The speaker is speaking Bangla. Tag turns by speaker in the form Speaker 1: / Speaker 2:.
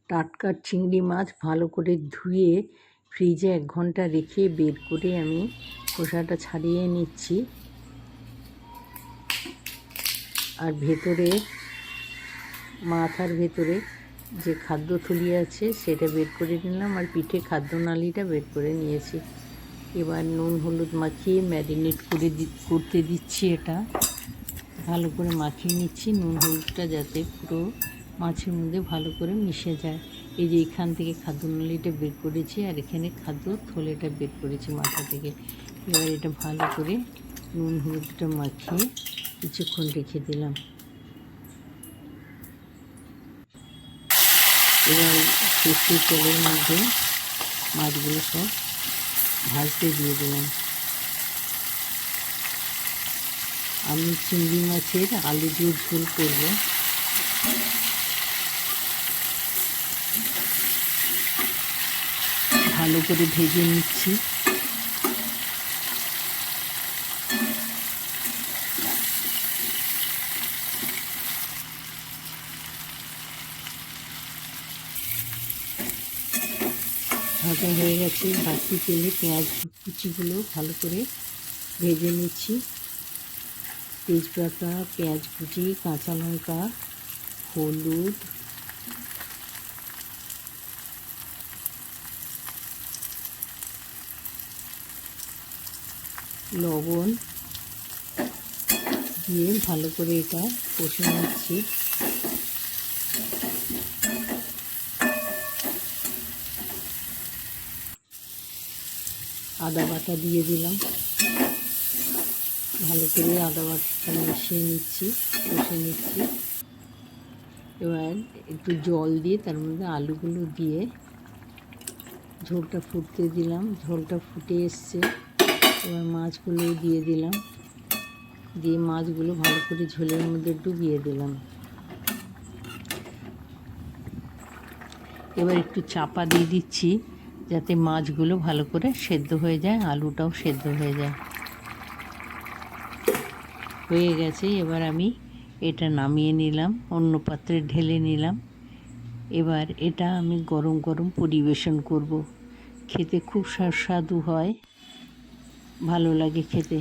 Speaker 1: টাটকা চিংড়ি মাছ ভালো করে ধুয়ে ফ্রিজে 1 ঘন্টা রেখে বের করে আমি খোসাটা ছাড়িয়ে নিচ্ছি। আর ভেতরে মাথার ভেতরে যে খাদ্যথলি আছে সেটা বের করে নিলাম, আর পিঠে খাদ্যনালীটা বের করে নিয়েছি। এবার নুন হলুদ মাখিয়ে ম্যারিনেট করতে দিচ্ছি। এটা ভালো করে মাখিয়ে নিচ্ছি, নুন হলুদটা যাতে পুরো মাছের মধ্যে ভালো করে মিশে যায়। এই যে এখান থেকে খাদ্যনালীটা বের করেছি আর এখানে খাদ্য থলেটা বের করেছি মাথা থেকে। এবার এটা ভালো করে নুন হলুদটা মাখিয়ে কিছুক্ষণ রেখে দিলাম। এবার সর্ষের তেলের মধ্যে মাছগুলো সব ভাজতে দিয়ে দিলাম। আমি চিংড়ি মাছের আলু দিয়ে ঝোল করব। ভালো করে ভেজে নিচ্ছি। ভাজা হয়ে গেছে, বাকি তেলে পেঁয়াজ কুচিগুলো ভালো করে ভেজে নিচ্ছি। তেজপাতা, পেঁয়াজ কুচি, কাঁচা লঙ্কা, হলুদ, লবণ দিয়ে ভালো করে এটা কষে নিচ্ছি। আদা বাটা দিয়ে দিলাম, ভালো করে আদা বাটাটা মিশিয়ে নিচ্ছি, কষে নিচ্ছি। এবার একটু জল দিয়ে তার মধ্যে আলুগুলো দিয়ে ঝোলটা ফুটতে দিলাম। ঝোলটা ফুটে এসছে, এবার মাছগুলো দিয়ে দিলাম, দিয়ে মাছগুলো ভালো করে ঝোলের মধ্যে ডুবিয়ে দিলাম। এবার একটু চাপা দিয়ে দিচ্ছি যাতে মাছগুলো ভালো করে সেদ্ধ হয়ে যায়, আলুটাও সেদ্ধ হয়ে যায়। হয়ে গেছে, এবার আমি এটা নামিয়ে নিলাম, অন্য পাত্রে ঢেলে নিলাম। এবার এটা আমি গরম গরম পরিবেশন করব। খেতে খুব সুস্বাদু হয়, ভালো লাগে খেতে।